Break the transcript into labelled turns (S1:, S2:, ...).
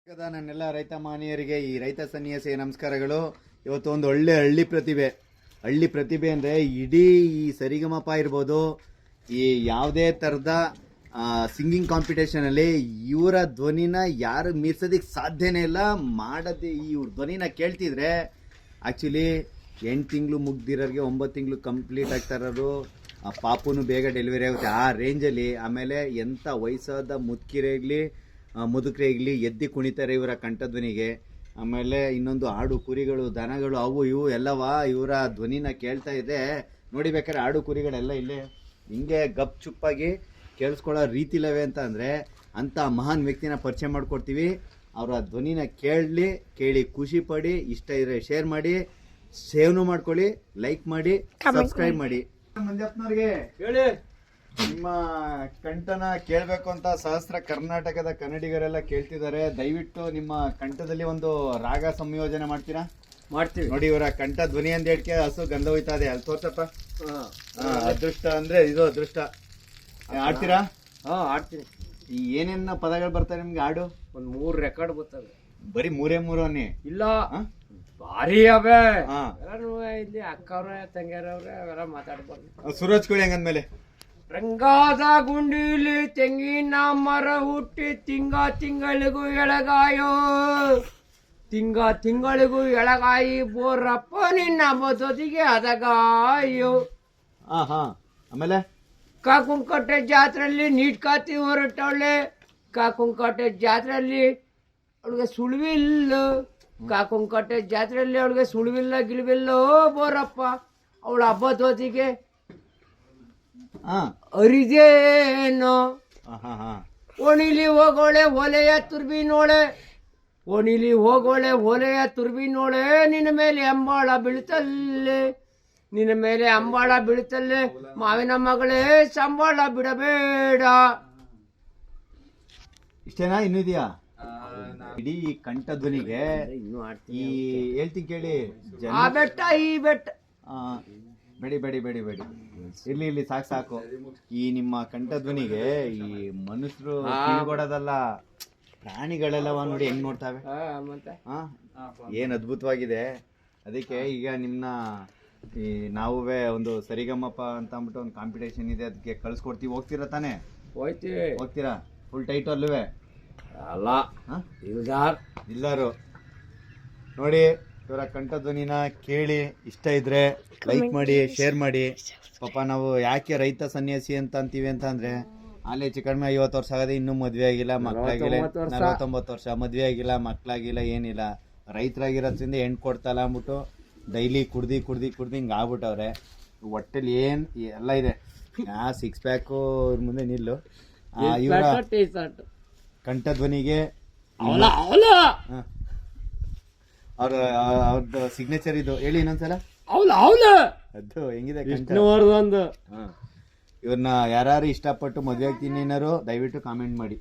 S1: ನನ್ನೆಲ್ಲ ರೈತ ಮಾನ್ಯರಿಗೆ ಈ ರೈತ ಸನ್ಯಾಸಿ ನಮಸ್ಕಾರಗಳು. ಇವತ್ತು ಒಂದು ಒಳ್ಳೆ ಹಳ್ಳಿ ಪ್ರತಿಭೆ ಅಂದರೆ ಇಡೀ ಈ ಸರಿಗಮಪ ಇರ್ಬೋದು, ಈ ಯಾವುದೇ ಥರದ ಸಿಂಗಿಂಗ್ ಕಾಂಪಿಟೇಷನಲ್ಲಿ ಇವರ ಧ್ವನಿನ ಯಾರು ಮೀರ್ಸೋದಕ್ಕೆ ಸಾಧ್ಯನೇ ಇಲ್ಲ. ಮಾಡದೆ ಇವ್ರ ಧ್ವನಿನ ಕೇಳ್ತಿದ್ರೆ ಆ್ಯಕ್ಚುಲಿ 8 ತಿಂಗಳು ಮುಗ್ದಿರೋರಿಗೆ 9 ತಿಂಗಳು ಕಂಪ್ಲೀಟ್ ಆಗ್ತಾ ಇರೋರು, ಪಾಪುನು ಬೇಗ ಡೆಲಿವರಿ ಆಗುತ್ತೆ ಆ ರೇಂಜಲ್ಲಿ. ಆಮೇಲೆ ಎಂಥ ವಯಸ್ಸಾದ ಮುದುಕರೇ ಆಗಲಿ ಎದ್ದಿ ಕುಣಿತಾರೆ ಇವರ ಕಂಠಧ್ವನಿಗೆ. ಆಮೇಲೆ ಇನ್ನೊಂದು ಆಡು ಕುರಿಗಳು ದನಗಳು ಅವು ಇವು ಎಲ್ಲವ ಇವರ ಧ್ವನಿನ ಕೇಳ್ತಾ ಇದೆ. ನೋಡಿ ಬೇಕಾದ್ರೆ ಆಡು ಕುರಿಗಳೆಲ್ಲ ಇಲ್ಲೇ ಹಿಂಗೆ ಗಪ್ ಚುಪ್ಪಾಗಿ ಕೇಳಿಸ್ಕೊಳ್ಳೋ ರೀತಿ ಇಲ್ಲವೇ ಅಂತ ಅಂದರೆ ಅಂಥ ಮಹಾನ್ ವ್ಯಕ್ತಿನ ಪರಿಚಯ ಮಾಡ್ಕೊಡ್ತೀವಿ. ಅವರ ಧ್ವನಿನ ಕೇಳಿ ಖುಷಿ ಪಡಿ, ಇಷ್ಟ ಇದ್ರೆ ಶೇರ್ ಮಾಡಿ, ಸೇವ್ನು ಮಾಡ್ಕೊಳ್ಳಿ, ಲೈಕ್ ಮಾಡಿ, ಸಬ್ಸ್ಕ್ರೈಬ್ ಮಾಡಿ. ಮಂಜಪ್ಪನವ್ರಿಗೆ ಹೇಳಿ, ನಿಮ್ಮ ಕಂಠನ ಕೇಳಬೇಕು ಅಂತ ಸಹಸ್ರ ಕರ್ನಾಟಕದ ಕನ್ನಡಿಗರೆಲ್ಲ ಕೇಳ್ತಿದ್ದಾರೆ. ದಯವಿಟ್ಟು ನಿಮ್ಮ ಕಂಠದಲ್ಲಿ ಒಂದು ರಾಗ ಸಂಯೋಜನೆ ಮಾಡ್ತೀರಾ? ಮಾಡ್ತೀವಿ. ನೋಡಿ ಇವರ ಕಂಠ ಧ್ವನಿ ಅಂತ ಹೇಳ್ಕೆ ಹಸು ಗಂಧ ಹೋಯ್ತಾ ಇದೆ, ಅಲ್ಲಿ ತೋರ್ಸಪ್ಪ. ಅದೃಷ್ಟ ಅಂದ್ರೆ ಇದು ಅದೃಷ್ಟ. ಆಡ್ತೀರಾ?
S2: ಆಡ್ತೀನಿ.
S1: ಈ ಏನೇನ ಪದಗಳು ಬರ್ತಾರೆ ನಿಮ್ಗೆ? ಆಡು
S2: ಒಂದ್ 3 ರೆಕಾರ್ಡ್ ಬರ್ತವೆ.
S1: ಬರೀ 3
S2: ಇಲ್ಲ, ಭಾರಿ ಅವೇ. ಇಲ್ಲಿ ಅಕ್ಕವ್ರೆ ತಂಗಿಯರವ್ರೆ ಅವೆಲ್ಲ ಮಾತಾಡ್ಬಾರ್ದು.
S1: ಸುರಜ್ ಕೋಳಿ ಹಂಗಂದ್ಮೇಲೆ
S2: ರಂಗಾದ ಗುಂಡಿಲಿ ತೆಂಗಿನ ಮರ ಹುಟ್ಟಿ ತಿಂಗಳಿಗೂ ಎಳಗಾಯೋ, ತಿಂಗಳಿಗೂ ಎಳಗಾಯಿ ಬೋರಪ್ಪ ನಿನ್ನ ಬದುಕಿಗೆ ಅದಗಾಯೋ.
S1: ಆಮೇಲೆ
S2: ಕಾಕುಂಕಟ್ಟೆ ಜಾತ್ರೆಯಲ್ಲಿ ನೀಟ್ಕಾತಿ ಹೊರಟವಳೆ, ಕಾಕುಂಕಟ್ಟೆ ಜಾತ್ರೆಯಲ್ಲಿ ಅವಳಿಗೆ ಸುಳಿವಿಲ್ಲ, ಕಾಕುಂಕಟ್ಟೆ ಜಾತ್ರೆಯಲ್ಲಿ ಅವಳಿಗೆ ಸುಳಿವಿಲ್ಲ ಗಿಳಿವಿಲ್ಲೋ ಬೋರಪ್ಪ ಅವಳ ಹಬ್ಬದ ಹೊತ್ತಿಗೆ ಅರಿದೇನೋ. ಓಣಿಲಿ ಹೋಗೋಳೆ ಒಲೆಯ ತುರ್ಬಿನೋಳೆ, ಓಣಿಲಿ ಹೋಗೋಳೆ ಒಲೆಯ ತುರ್ಬಿನೋಳೆ, ನಿನ್ನ ಮೇಲೆ ಅಂಬಾಳ ಬೀಳ್ತಲ್ಲೇ, ನಿನ್ನ ಮೇಲೆ ಅಂಬಾಳ ಬೀಳ್ತಲ್ಲೇ, ಮಾವಿನ ಮಗಳೇ ಸಂಬಾಳ ಬಿಡಬೇಡ.
S1: ಇಷ್ಟೇನಾ? ಇನ್ನೂ ಇದೆಯಾ? ಇಡೀ ಕಂಠ ಧ್ವನಿಗೆ ಈ ಹೇಳ್ತೀನಿ ಕೇಳಿ.
S2: ಆ ಬೆಟ್ಟ ಈ ಬೆಟ್ಟ
S1: ಬೇಡಿ ಇರ್ಲಿ ಸಾಕು. ಈ ನಿಮ್ಮ ಕಂಠಧ್ವನಿಗೆ ಈ ಮನುಷ್ಯರು ಕಿವಿಗೊಡೋದಲ್ಲ, ಪ್ರಾಣಿಗಳೆಲ್ಲವ ನೋಡಿ ಹೆಂಗ್ ನೋಡ್ತಾವೆ. ಏನ್ ಅದ್ಭುತವಾಗಿದೆ. ಅದಕ್ಕೆ ಈಗ ನಿಮ್ನ ಈ ನಾವುವೇ ಒಂದು ಸರಿಗಮಪ ಅಂತ ಅಂದ್ಬಿಟ್ಟು ಒಂದು ಕಾಂಪಿಟೇಷನ್ ಇದೆ, ಅದಕ್ಕೆ ಕಳ್ಸ್ಕೊಡ್ತೀವಿ. ಹೋಗ್ತೀರಾ ತಾನೇ? ಹೋಗ್ತೀರಾ? ಫುಲ್ ಟೈಟು ಅಲ್ಲವೇ?
S2: ಅಲ್ಲ,
S1: ಇಲ್ಲಾರು ನೋಡಿ ಇವರ ಕಂಠಧ್ವನಿನ ಕೇಳಿ, ಇಷ್ಟ ಇದ್ರೆ ಲೈಕ್ ಮಾಡಿ, ಶೇರ್ ಮಾಡಿ. ಪಾಪ ನಾವು ಯಾಕೆ ರೈತ ಸನ್ಯಾಸಿ ಅಂತ ಅಂತೀವಿ ಅಂತ ಅಂದ್ರೆ, ಅಲ್ಲಿ ಹೆಚ್ಚು ಕಡಿಮೆ 50 ವರ್ಷ ಆಗದೆ, ಇನ್ನೂ ಮದ್ವೆ ಆಗಿಲ್ಲ, ಮಕ್ಕಳಾಗಿಲ್ಲ. 49 ವರ್ಷ ಮದ್ವೆ ಆಗಿಲ್ಲ, ಮಕ್ಕಳಾಗಿಲ್ಲ, ಏನಿಲ್ಲ. ರೈತರಾಗಿರೋದ್ರಿಂದ ಹೆಣ್ಣು ಕೊಡ್ತಲ್ಲ ಅಂದ್ಬಿಟ್ಟು ಡೈಲಿ ಕುಡ್ದು ಹಿಂಗೆ ಆಗ್ಬಿಟ್ಟವ್ರೆ. ಹೊಟ್ಟೆಲಿ ಏನ್ ಎಲ್ಲ ಇದೆ. 6 ಪ್ಯಾಕು ಇವ್ರ ಮುಂದೆ ನಿಲ್ಲು. ಇವರ ಕಂಠಧ್ವನಿಗೆ ಅವ್ರದ್ದು ಸಿಗ್ನೇಚರ್ ಇದು ಹೇಳಿ ಇನ್ನೊಂದ್ಸಲ. ಅದು ಹೆಂಗಿದೆ ಇವ್ರನ್ನ ಯಾರು ಇಷ್ಟಪಟ್ಟು ಮದುವೆ ಆಗ್ತೀನಿ ಏನಾರು ದಯವಿಟ್ಟು ಕಾಮೆಂಟ್ ಮಾಡಿ.